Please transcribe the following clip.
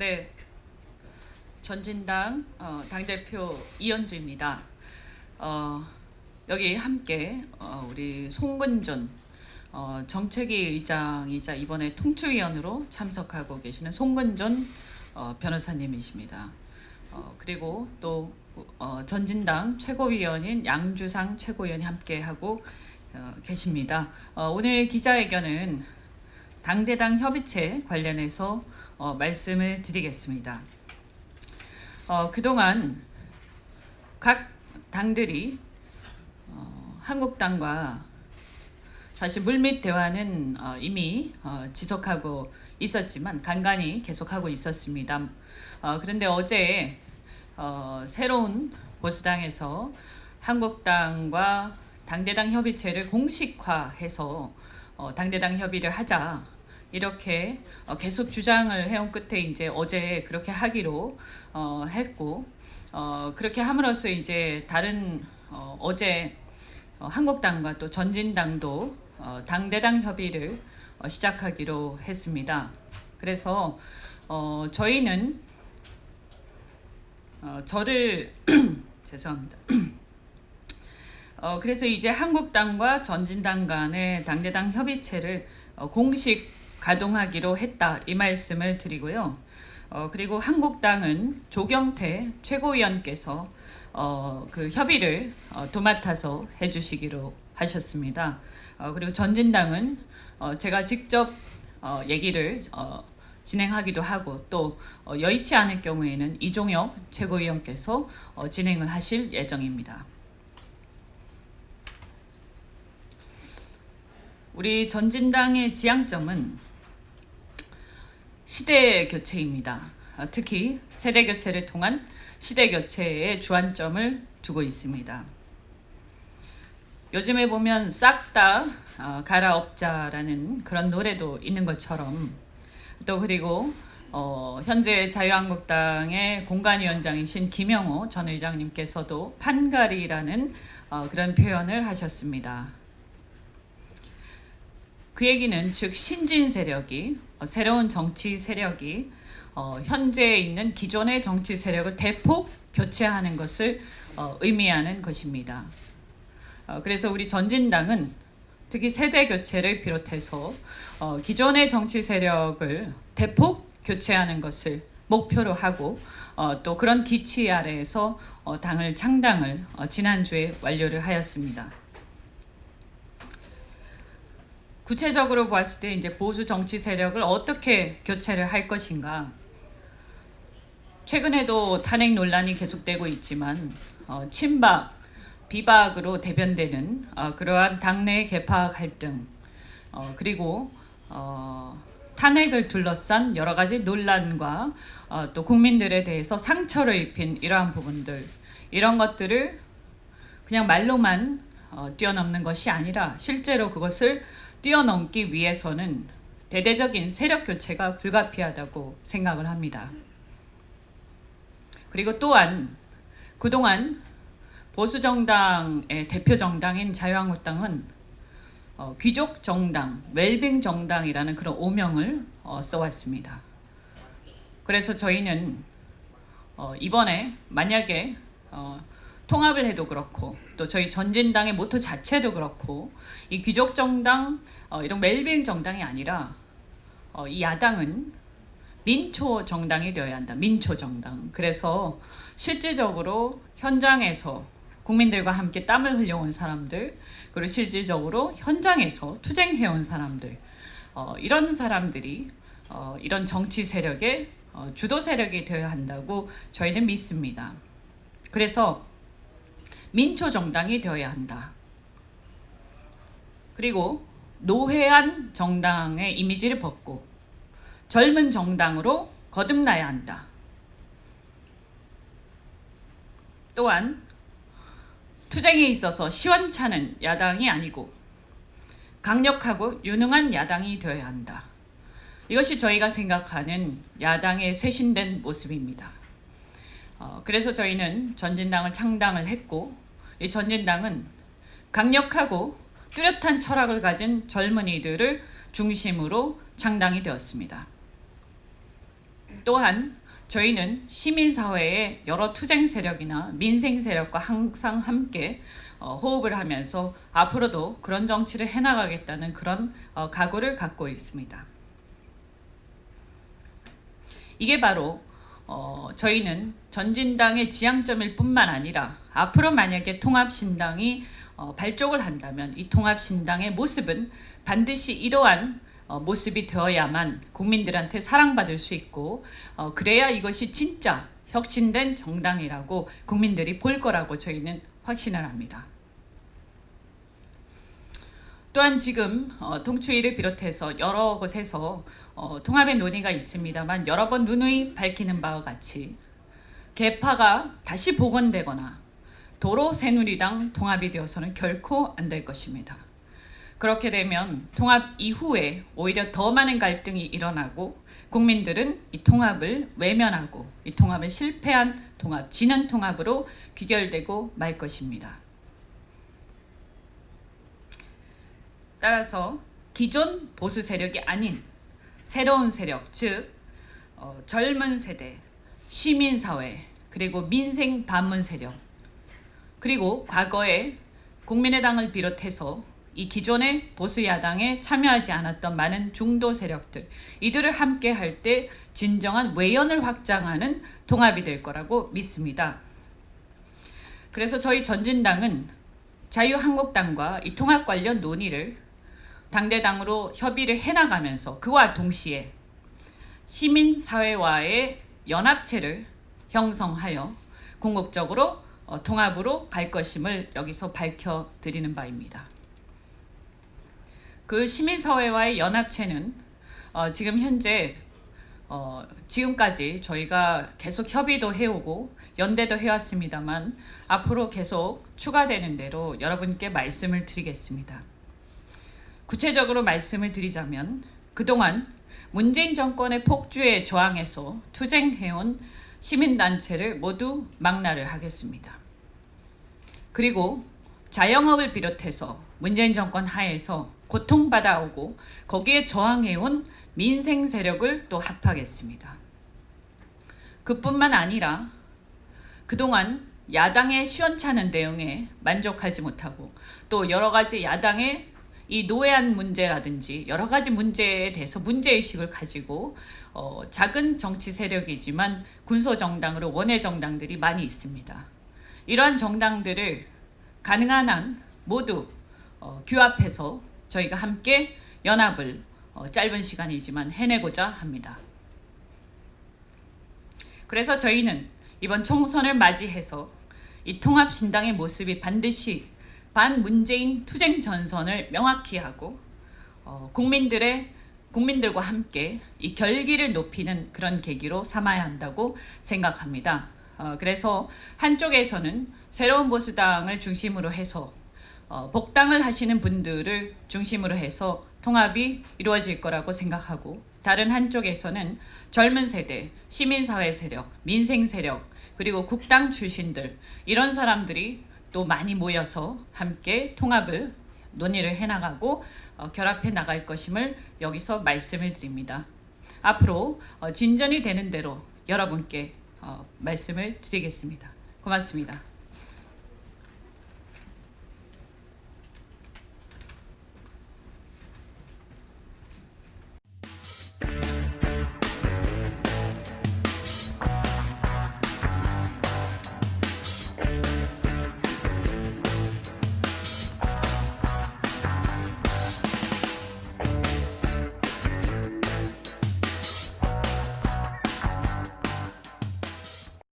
네, 전진당 당대표 이현주입니다. 여기 함께 우리 송근전 정책위 의장이자 이번에 통추위원으로 참석하고 계시는 송근전 변호사님이십니다. 그리고 또 전진당 최고위원인 양주상 최고위원이 함께하고 계십니다. 오늘 기자회견은 당대당 협의체 관련해서 말씀을 드리겠습니다. 그동안 각 당들이 한국당과 사실 물밑 대화는 이미 지속하고 있었지만 간간히 계속하고 있었습니다. 그런데 어제 새로운 보수당에서 한국당과 당대당 협의체를 공식화해서 당대당 협의를 하자 이렇게 계속 주장을 해온 끝에 이제 어제 그렇게 하기로 했고 그렇게 함으로써 이제 다른 어제 한국당과 또 전진당도 당대당 협의를 시작하기로 했습니다. 그래서 저희는 저를 죄송합니다. 그래서 이제 한국당과 전진당 간의 당대당 협의체를 공식 가동하기로 했다 이 말씀을 드리고요. 그리고 한국당은 조경태 최고위원께서 그 협의를 도맡아서 해주시기로 하셨습니다. 그리고 전진당은 제가 직접 얘기를 진행하기도 하고 또 여의치 않을 경우에는 이종혁 최고위원께서 진행을 하실 예정입니다. 우리 전진당의 지향점은 시대 교체입니다. 특히 세대 교체를 통한 시대 교체에 주안점을 두고 있습니다. 요즘에 보면 싹 다 갈아엎자라는 그런 노래도 있는 것처럼 또 그리고 현재 자유한국당의 공관위원장이신 김영호 전 의장님께서도 판갈이라는 그런 표현을 하셨습니다. 그 얘기는 즉 신진 세력이 새로운 정치 세력이 현재 있는 기존의 정치 세력을 대폭 교체하는 것을 의미하는 것입니다. 그래서 우리 전진당은 특히 세대 교체를 비롯해서 기존의 정치 세력을 대폭 교체하는 것을 목표로 하고 또 그런 기치 아래에서 당을 창당을 지난주에 완료를 하였습니다. 구체적으로 봤을 때 이제 보수 정치 세력을 어떻게 교체를 할 것인가. 최근에도 탄핵 논란이 계속되고 있지만 친박, 비박으로 대변되는 그러한 당내 계파 갈등 그리고 탄핵을 둘러싼 여러 가지 논란과 또 국민들에 대해서 상처를 입힌 이러한 부분들 이런 것들을 그냥 말로만 뛰어넘는 것이 아니라 실제로 그것을 뛰어넘기 위해서는 대대적인 세력 교체가 불가피하다고 생각을 합니다. 그리고 또한 그동안 보수 정당의 대표 정당인 자유한국당은 귀족 정당, 웰빙 정당이라는 그런 오명을 써왔습니다. 그래서 저희는 이번에 만약에 통합을 해도 그렇고 또 저희 전진당의 모토 자체도 그렇고 이 귀족 정당 이런 웰빙 정당이 아니라 이 야당은 민초 정당이 되어야 한다. 민초 정당. 그래서 실질적으로 현장에서 국민들과 함께 땀을 흘려온 사람들 그리고 실질적으로 현장에서 투쟁해온 사람들 이런 사람들이 이런 정치 세력의 주도 세력이 되어야 한다고 저희는 믿습니다. 그래서 민초 정당이 되어야 한다. 그리고 노회한 정당의 이미지를 벗고 젊은 정당으로 거듭나야 한다. 또한 투쟁에 있어서 시원찮은 야당이 아니고 강력하고 유능한 야당이 되어야 한다. 이것이 저희가 생각하는 야당의 쇄신된 모습입니다. 그래서 저희는 전진당을 창당을 했고 이 전진당은 강력하고 뚜렷한 철학을 가진 젊은이들을 중심으로 창당이 되었습니다. 또한 저희는 시민사회의 여러 투쟁 세력이나 민생 세력과 항상 함께 호흡을 하면서 앞으로도 그런 정치를 해나가겠다는 그런 각오를 갖고 있습니다. 이게 바로 저희는 전진당의 지향점일 뿐만 아니라 앞으로 만약에 통합신당이 발족을 한다면 이 통합신당의 모습은 반드시 이러한 모습이 되어야만 국민들한테 사랑받을 수 있고 그래야 이것이 진짜 혁신된 정당이라고 국민들이 볼 거라고 저희는 확신을 합니다. 또한 지금 통추위를 비롯해서 여러 곳에서 통합의 논의가 있습니다만 여러 번 누누이 밝히는 바와 같이 개파가 다시 복원되거나 도로 새누리당 통합이 되어서는 결코 안 될 것입니다. 그렇게 되면 통합 이후에 오히려 더 많은 갈등이 일어나고 국민들은 이 통합을 외면하고 이 통합은 실패한 통합, 지는 통합으로 귀결되고 말 것입니다. 따라서 기존 보수 세력이 아닌 새로운 세력, 즉 젊은 세대, 시민사회, 그리고 민생 반문 세력, 그리고 과거에 국민의당을 비롯해서 이 기존의 보수 야당에 참여하지 않았던 많은 중도 세력들, 이들을 함께 할 때 진정한 외연을 확장하는 통합이 될 거라고 믿습니다. 그래서 저희 전진당은 자유한국당과 이 통합 관련 논의를 당대당으로 협의를 해나가면서 그와 동시에 시민사회와의 연합체를 형성하여 궁극적으로 통합으로 갈 것임을 여기서 밝혀드리는 바입니다. 그 시민사회와의 연합체는 지금 현재 지금까지 저희가 계속 협의도 해오고 연대도 해왔습니다만 앞으로 계속 추가되는 대로 여러분께 말씀을 드리겠습니다. 구체적으로 말씀을 드리자면 그동안 문재인 정권의 폭주에 저항해서 투쟁해온 시민단체를 모두 망라를 하겠습니다. 그리고 자영업을 비롯해서 문재인 정권 하에서 고통받아오고 거기에 저항해온 민생 세력을 또 합하겠습니다. 그뿐만 아니라 그동안 야당의 시원찮은 대응에 만족하지 못하고 또 여러 가지 야당의 이 노예한 문제라든지 여러 가지 문제에 대해서 문제의식을 가지고 작은 정치 세력이지만 군소정당으로 원외 정당들이 많이 있습니다. 이러한 정당들을 가능한 한 모두 규합해서 저희가 함께 연합을 짧은 시간이지만 해내고자 합니다. 그래서 저희는 이번 총선을 맞이해서 이 통합신당의 모습이 반드시 반문재인 투쟁 전선을 명확히 하고 국민들과 함께 이 결기를 높이는 그런 계기로 삼아야 한다고 생각합니다. 그래서 한쪽에서는 새로운 보수당을 중심으로 해서 복당을 하시는 분들을 중심으로 해서 통합이 이루어질 거라고 생각하고 다른 한쪽에서는 젊은 세대, 시민사회 세력, 민생 세력, 그리고 국당 출신들 이런 사람들이 또 많이 모여서 함께 통합을 논의를 해나가고 결합해 나갈 것임을 여기서 말씀을 드립니다. 앞으로 진전이 되는 대로 여러분께 말씀을 드리겠습니다. 고맙습니다.